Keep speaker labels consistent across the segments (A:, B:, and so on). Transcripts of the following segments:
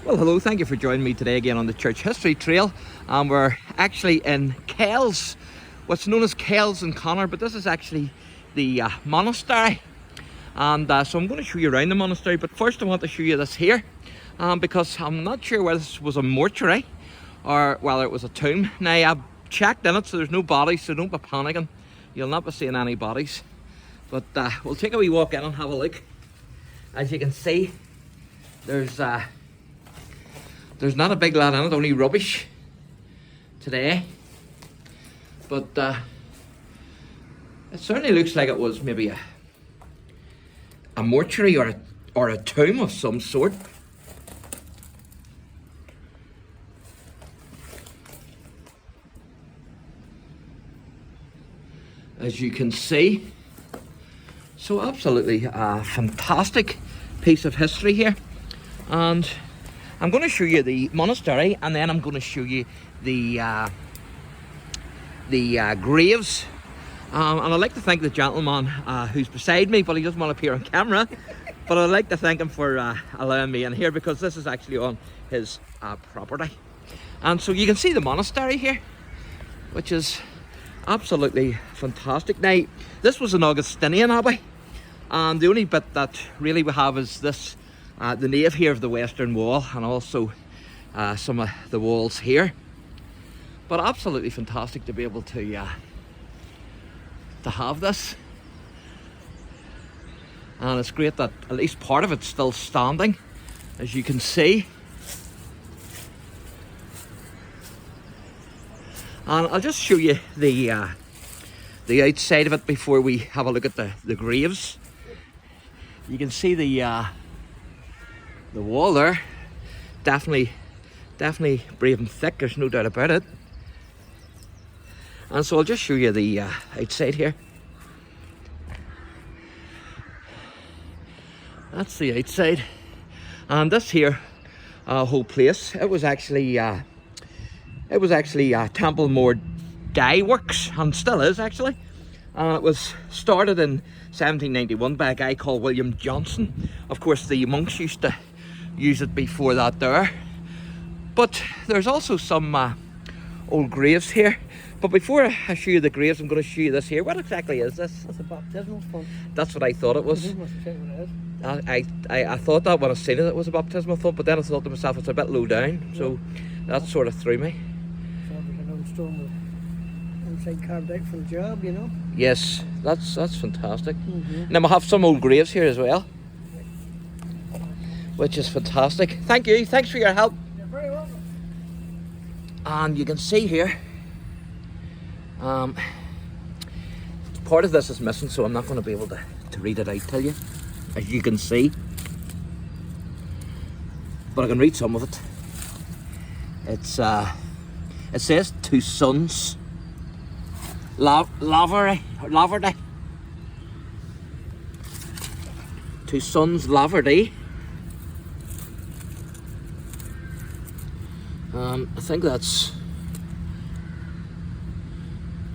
A: Well, hello, thank you for joining me today again on the Church History Trail. We're actually in KELLS, what's known as KELLS in Connor, but this is actually the monastery. And so I'm going to show you around the monastery, but first I want to show you this here, because I'm not sure whether this was a mortuary or whether it was a tomb. Now, I've checked in it, so there's no bodies, so don't be panicking. You'll not be seeing any bodies. But we'll take a wee walk in and have a look. As you can see, there's not a big lot in it, only rubbish today. But it certainly looks like it was maybe a mortuary or a tomb of some sort. As you can see. So absolutely a fantastic piece of history here. And I'm going to show you the monastery, and then I'm going to show you the graves. And I'd like to thank the gentleman who's beside me, but he doesn't want to appear on camera. But I'd like to thank him for allowing me in here, because this is actually on his property. And so you can see the monastery here, which is absolutely fantastic. Now, this was an Augustinian abbey, and the only bit that really we have is this, the nave here of the western wall, and also some of the walls here. But absolutely fantastic to be able to have this, and it's great that at least part of it's still standing, as you can see. And I'll just show you the outside of it before we have a look at the graves. You can see the wall there, definitely brave and thick, there's no doubt about it. And so I'll just show you the outside here. That's the outside. And this here whole place, it was actually Templemore Dye Works, and still is actually. It was started in 1791 by a guy called William Johnson. Of course, the monks used to use it before that there. But there's also some old graves here. But before I show you the graves, I'm going to show you this here. What exactly is this?
B: That's a baptismal font.
A: That's what I thought it was. I thought that when I seen it, it was a baptismal font, but then I thought to myself, it's a bit low down, yeah. So that sort of threw me.
B: So there's an old stone with inside carved out for the job, you know.
A: Yes, that's fantastic. And then we'll have some old graves here as well, which is fantastic. Thank you. Thanks for your help.
B: You're very welcome.
A: And you can see here, part of this is missing, so I'm not going to be able to read it out to you, as you can see. But I can read some of it. It says two sons, Laverty. Two sons Laverty. I think that's,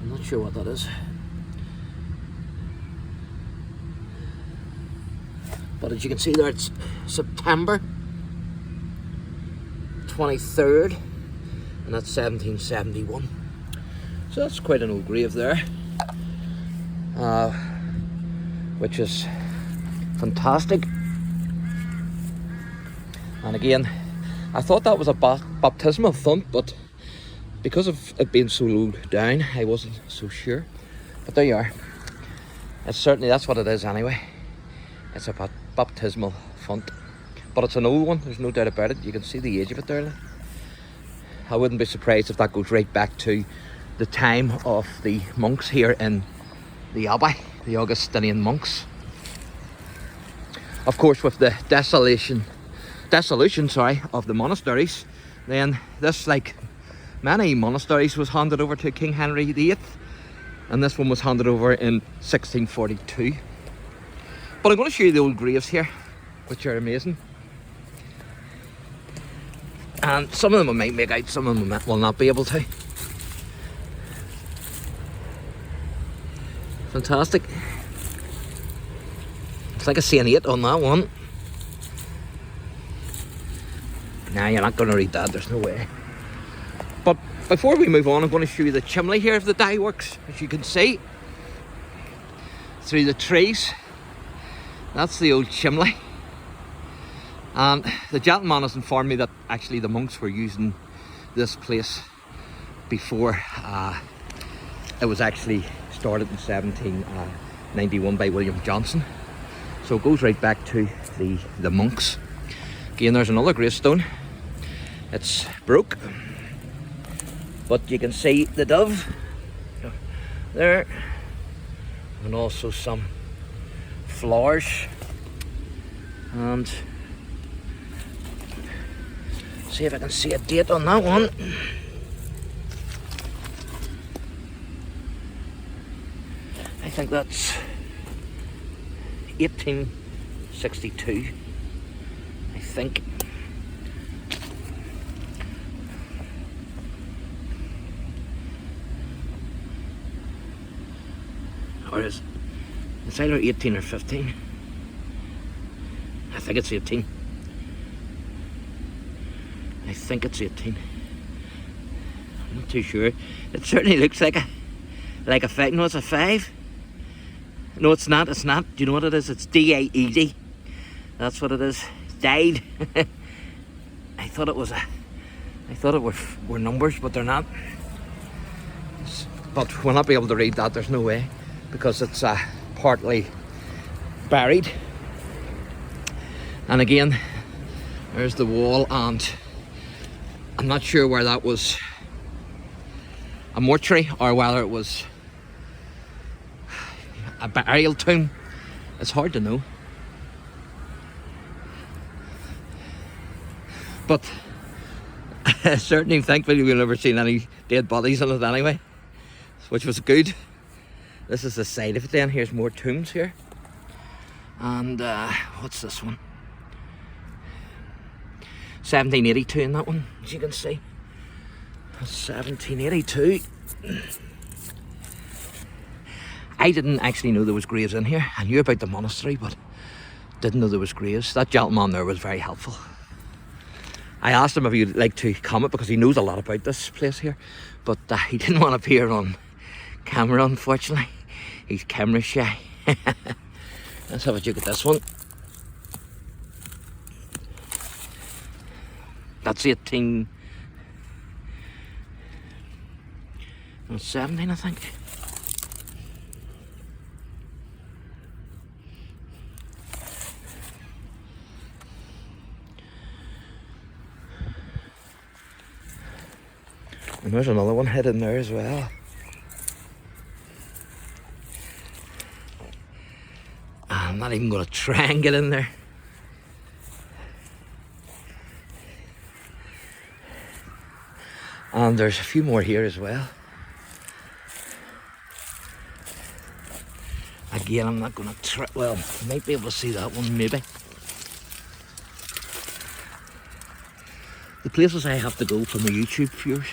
A: I'm not sure what that is. But as you can see there, it's September 23rd, and that's 1771. So that's quite an old grave there, which is fantastic. And again, I thought that was a baptismal font, but because of it being so low down, I wasn't so sure. But there you are. It's certainly, that's what it is anyway. It's a baptismal font, but it's an old one, there's no doubt about it. You can see the age of it there. I wouldn't be surprised if that goes right back to the time of the monks here in the Abbey, the Augustinian monks. Of course, with the dissolution of the monasteries, then this, like many monasteries, was handed over to King Henry VIII, and this one was handed over in 1642. But I'm going to show you the old graves here, which are amazing. And some of them I might make out, some of them will not be able to. Fantastic. It's like a seeing 8 on that one. Nah, you're not going to read that, there's no way. But before we move on, I'm going to show you the chimney here of the dye works. As you can see, through the trees, that's the old chimney. And the gentleman has informed me that actually the monks were using this place before it was actually started in 1791 by William Johnson. So it goes right back to the monks. Again, there's another gravestone. It's broke, but you can see the dove there, and also some flowers, and see if I can see a date on that one. I think that's 1862, I think. Or is it's either 18 or 15. I think it's 18. I think it's 18. I'm not too sure. It certainly looks like a 5. No, it's a 5. No, it's not. It's not. Do you know what it is? It's D-A-E-D. That's what it is. Died. I thought it was I thought it were numbers, but they're not. But we'll not be able to read that. There's no way, because it's partly buried. And again, there's the wall, and I'm not sure where that was a mortuary or whether it was a burial tomb. It's hard to know. But certainly, thankfully, we've never seen any dead bodies in it anyway, which was good. This is the side of it then. Here's more tombs here. And what's this one? 1782 in that one, as you can see. 1782. I didn't actually know there was graves in here. I knew about the monastery, but didn't know there was graves. That gentleman there was very helpful. I asked him if he'd like to comment, because he knows a lot about this place here, but he didn't want to appear on camera, unfortunately. He's camera shy. Let's have a look at this one. That's 17, I think. And there's another one hidden there as well. I'm not even going to try and get in there. And there's a few more here as well. Again, I'm not going to try. Well, you might be able to see that one, maybe. The places I have to go for my YouTube viewers.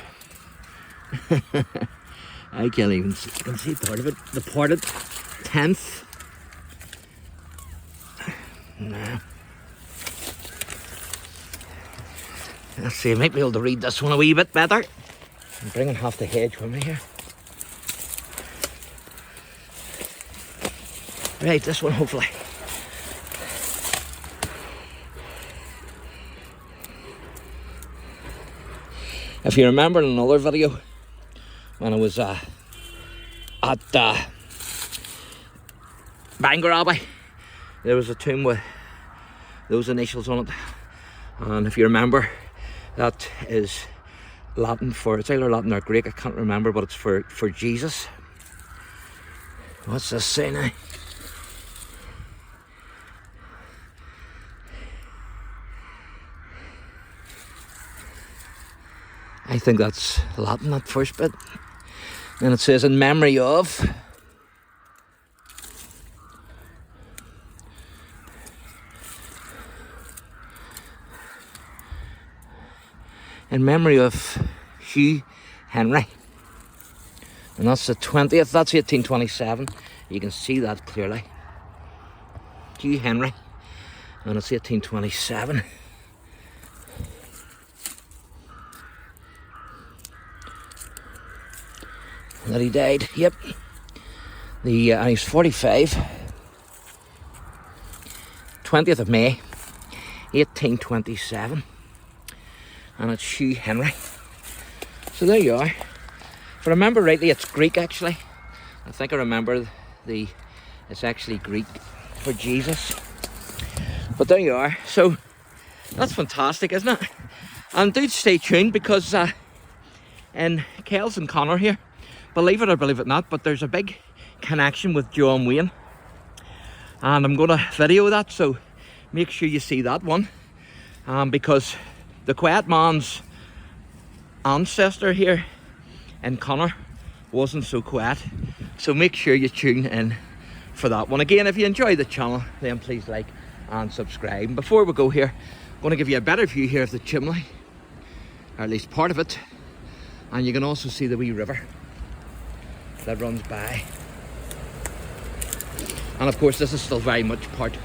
A: I can't even see. You can see part of it. The parted 10th. No. Let's see, I might be able to read this one a wee bit better. I'm bringing half the hedge with me here. Right, this one hopefully. If you remember in another video, when I was at Bangor Abbey, there was a tomb with those initials on it. And if you remember, that is Latin for, it's either Latin or Greek, I can't remember, but it's for Jesus. What's this say now? I think that's Latin, that first bit. And it says, in memory of. In memory of Hugh Henry. And that's the 20th, that's 1827. You can see that clearly. Hugh Henry. And it's 1827. that he died. Yep. And he's 45. 20th of May, 1827. And it's Hugh Henry. So there you are. If I remember rightly, it's Greek actually. I think I remember it's actually Greek for Jesus. But there you are. So that's fantastic, isn't it? And do stay tuned, because in KELLS and Connor here, believe it or believe it not, but there's a big connection with John Wayne. And I'm going to video that, so make sure you see that one. Because the quiet man's ancestor here in Connor wasn't so quiet. So make sure you tune in for that one. Again, if you enjoy the channel, then please like and subscribe. And before we go here, I'm going to give you a better view here of the chimney, or at least part of it. And you can also see the wee river that runs by. And of course, this is still very much part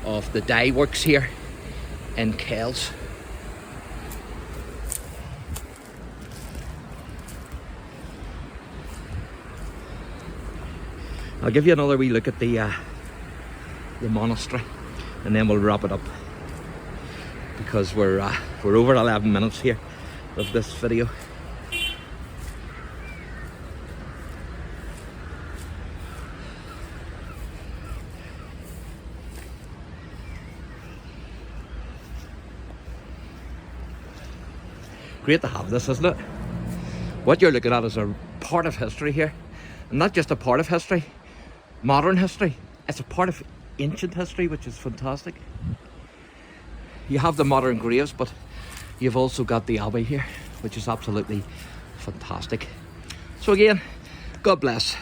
A: of the dye works here in KELLS. I'll give you another wee look at the monastery, and then we'll wrap it up, because we're over 11 minutes here of this video. Great to have this, isn't it? What you're looking at is a part of history here, and not just a part of history, modern history. It's a part of ancient history, which is fantastic. You have the modern graves, but you've also got the Abbey here, which is absolutely fantastic. So again, God bless.